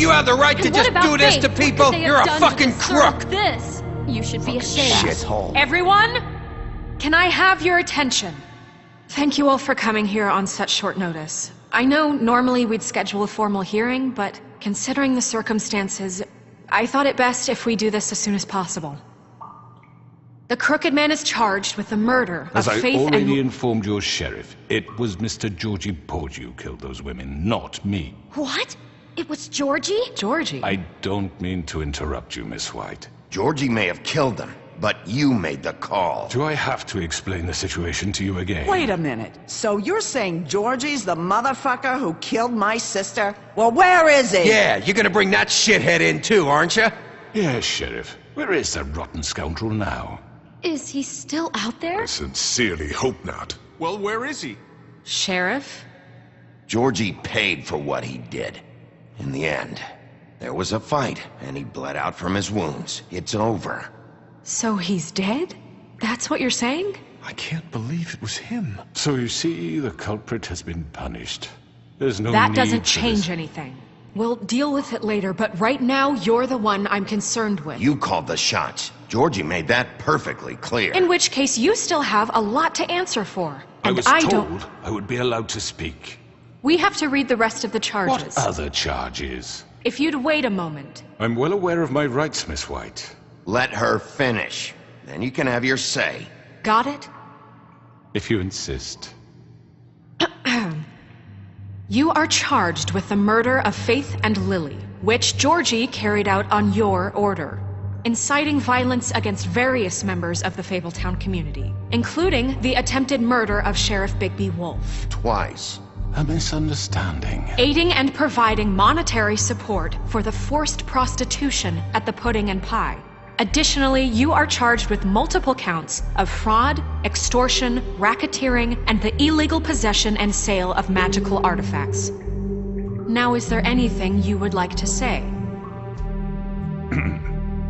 You have the right to And what just about do this Faith? to What people? could they You're have a done to fucking deserve crook! This? You should be ashamed. Shithole. Everyone, can I have your attention? Thank you all for coming here on such short notice. I know normally we'd schedule a formal hearing, but considering the circumstances, I thought it best if we do this as soon as possible. The Crooked Man is charged with the murder of As I Faith already and... informed your sheriff, it was Mr. Georgie Porgy who killed those women, not me. What? It was Georgie? Georgie? I don't mean to interrupt you, Miss White. Georgie may have killed them, but you made the call. Do I have to explain the situation to you again? Wait a minute. So you're saying Georgie's the motherfucker who killed my sister? Well, where is he? Yeah, you're gonna bring that shithead in too, aren't you? Yes, Sheriff. Where is that rotten scoundrel now? Is he still out there? I sincerely hope not. Well, where is he? Sheriff? Georgie paid for what he did. In the end, there was a fight, and he bled out from his wounds. It's over. So he's dead? That's what you're saying? I can't believe it was him. So you see, the culprit has been punished. There's no That need doesn't for change this. anything. We'll deal with it later, but right now, you're the one I'm concerned with. You called the shots. Georgie made that perfectly clear. In which case, you still have a lot to answer for. I And was I told don't... I would be allowed to speak. We have to read the rest of the charges. What other charges? If you'd wait a moment. I'm well aware of my rights, Miss White. Let her finish. Then you can have your say. Got it? If you insist. You are charged with the murder of Faith and Lily, which Georgie carried out on your order, inciting violence against various members of the Fabletown community, including the attempted murder of Sheriff Bigby Wolf. Twice. A misunderstanding. Aiding and providing monetary support for the forced prostitution at the Pudding and Pie. Additionally, you are charged with multiple counts of fraud, extortion, racketeering, and the illegal possession and sale of magical artifacts. Now, is there anything you would like to say?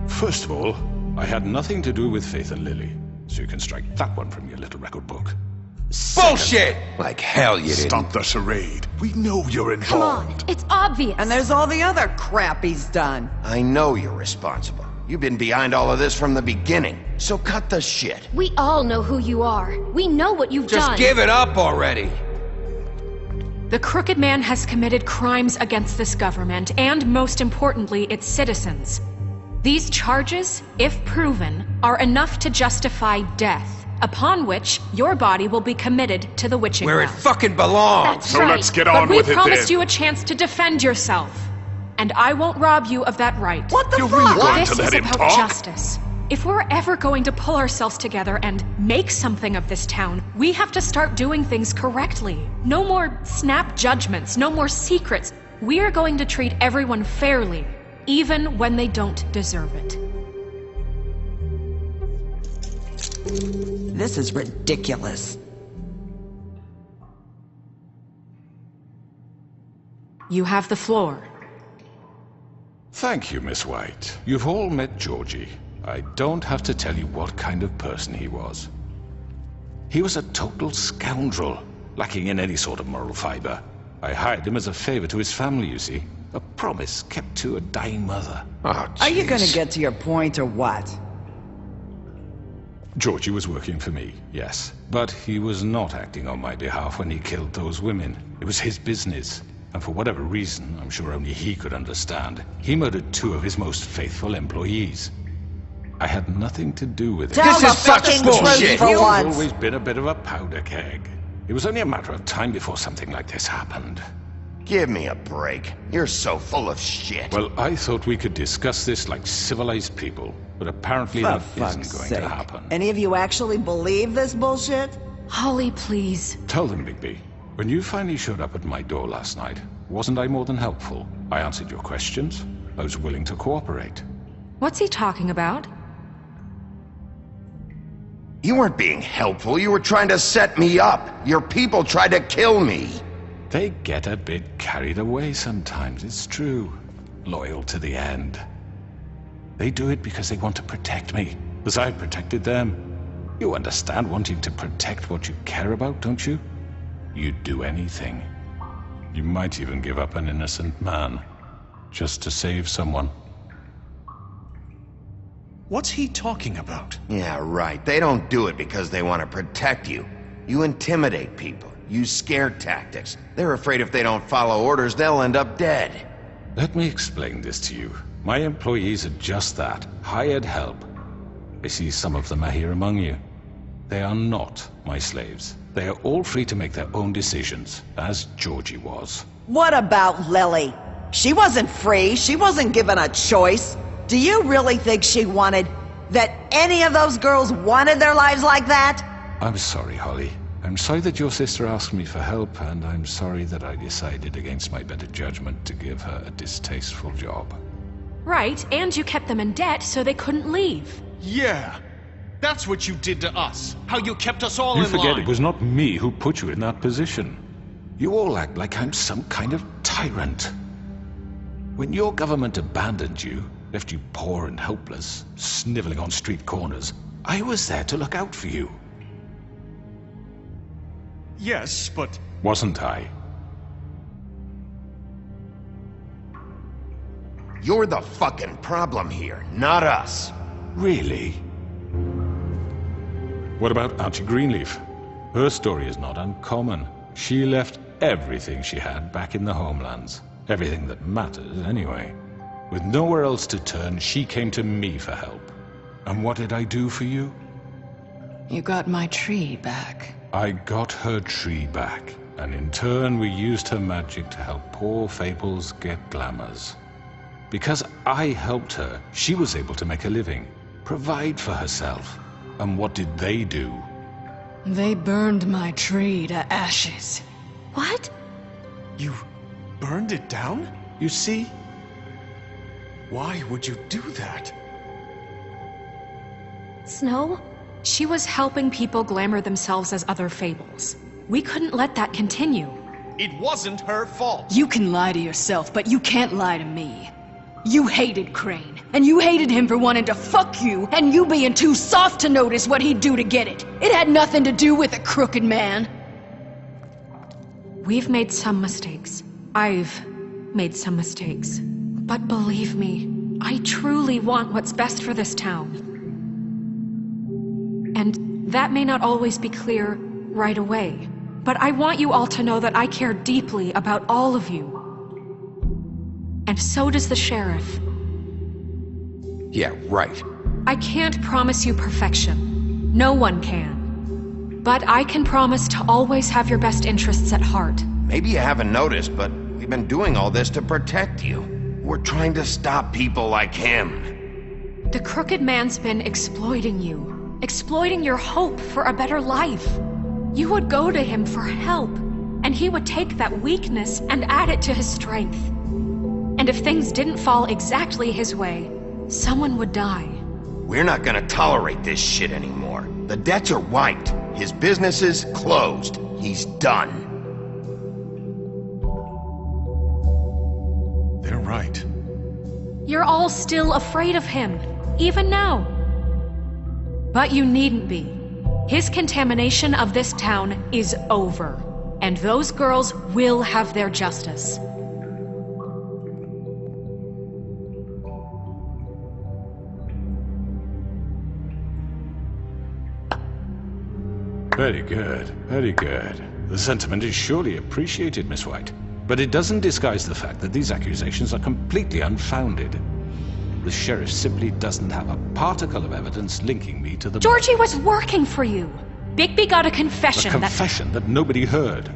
First of all, I had nothing to do with Faith and Lily, so you can strike that one from your little record book. Bullshit! Like hell you didn't. Stop the charade. We know you're Come involved. on, it's obvious. And there's all the other crap he's done. I know you're responsible. You've been behind all of this from the beginning. So cut the shit. We all know who you are. We know what you've Just done. give it up already. The Crooked Man has committed crimes against this government and, most importantly, its citizens. These charges, if proven, are enough to justify death, upon which your body will be committed to the witching Where it ground. fucking belongs. That's So right. let's get But on we with it promised then. you a chance to defend yourself, and I won't rob you of that right. What the You're fuck? really going This to let is him about talk? justice. If we're ever going to pull ourselves together and make something of this town, we have to start doing things correctly. No more snap judgments, no more secrets. We are going to treat everyone fairly, even when they don't deserve it. This is ridiculous. You have the floor. Thank you, Miss White. You've all met Georgie. I don't have to tell you what kind of person he was. He was a total scoundrel, lacking in any sort of moral fiber. I hired him as a favor to his family, you see. A promise kept to a dying mother. Oh, Are you jeez. gonna get to your point or what? Georgie was working for me, yes. But he was not acting on my behalf when he killed those women. It was his business. And for whatever reason, I'm sure only he could understand, he murdered 2 of his most faithful employees. I had nothing to do with it. Tell This the is such fucking bullshit. truth for He's once. always been a bit of a powder keg. It was only a matter of time before something like this happened. Give me a break. You're so full of shit. Well, I thought we could discuss this like civilized people, but apparently For that fuck's isn't going sake. to happen. Any of you actually believe this bullshit? Holly, please. Tell them, Bigby, when you finally showed up at my door last night, wasn't I more than helpful? I answered your questions. I was willing to cooperate. What's he talking about? You weren't being helpful. You were trying to set me up. Your people tried to kill me. They get a bit carried away sometimes, it's true. Loyal to the end. They do it because they want to protect me, as I protected them. You understand wanting to protect what you care about, don't you? You'd do anything. You might even give up an innocent man. just to save someone. What's he talking about? Yeah, right. They don't do it because they want to protect you. You intimidate people. Use scare tactics. They're afraid if they don't follow orders, they'll end up dead. Let me explain this to you. My employees are just that, hired help. I see some of them are here among you. They are not my slaves. They are all free to make their own decisions, as Georgie was. What about Lily? She wasn't free. She wasn't given a choice. Do you really think she wanted... that any of those girls wanted their lives like that? I'm sorry, Holly. I'm sorry that your sister asked me for help, and I'm sorry that I decided against my better judgment to give her a distasteful job. Right, and you kept them in debt so they couldn't leave. Yeah, that's what you did to us. How you kept us all in line. You forget it was not me who put you in that position. You all act like I'm some kind of tyrant. When your government abandoned you, left you poor and helpless, sniveling on street corners, I was there to look out for you. Yes, but... Wasn't I? You're the fucking problem here, not us. Really? What about Auntie Greenleaf? Her story is not uncommon. She left everything she had back in the homelands. Everything that matters, anyway. With nowhere else to turn, she came to me for help. And what did I do for you? You got my tree back. I got her tree back, and in turn we used her magic to help poor Fables get glamours. Because I helped her, she was able to make a living, provide for herself. And what did they do? They burned my tree to ashes. What? You burned it down? You see? Why would you do that? Snow? She was helping people glamour themselves as other Fables. We couldn't let that continue. It wasn't her fault. You can lie to yourself, but you can't lie to me. You hated Crane, and you hated him for wanting to fuck you, and you being too soft to notice what he'd do to get it. It had nothing to do with a crooked man. We've made some mistakes. I've made some mistakes. But believe me, I truly want what's best for this town. And that may not always be clear right away, but I want you all to know that I care deeply about all of you. And so does the sheriff. Yeah, right. I can't promise you perfection. No one can. But I can promise to always have your best interests at heart. Maybe you haven't noticed, but we've been doing all this to protect you. We're trying to stop people like him. The crooked man's been exploiting you. Exploiting your hope for a better life. You would go to him for help, and he would take that weakness and add it to his strength. And if things didn't fall exactly his way, someone would die. We're not gonna tolerate this shit anymore. The debts are wiped. His business is closed. He's done. They're right. You're all still afraid of him, even now. But you needn't be. His contamination of this town is over, and those girls will have their justice. Very good, very good. The sentiment is surely appreciated, Miss White. But it doesn't disguise the fact that these accusations are completely unfounded. The sheriff simply doesn't have a particle of evidence linking me to the... Georgie was working for you. Bigby got a confession A confession that nobody heard.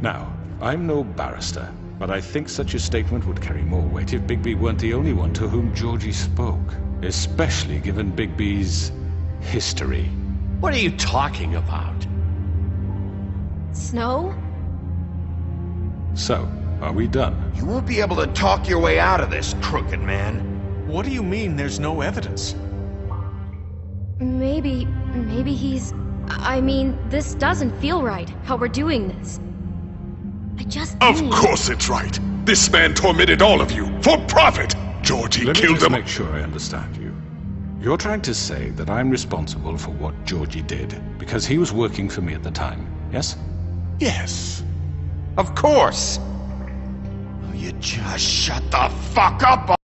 Now, I'm no barrister, but I think such a statement would carry more weight if Bigby weren't the only one to whom Georgie spoke. Especially given Bigby's history. What are you talking about? Snow? So, are we done? You won't be able to talk your way out of this, crooked man. What do you mean there's no evidence? Maybe he's... I mean, this doesn't feel right, how we're doing this. I just Of need... course it's right. This man tormented all of you for profit. Georgie Let me killed just them. make sure I understand you. You're trying to say that I'm responsible for what Georgie did because he was working for me at the time, yes? Yes. Of course. You just shut the fuck up!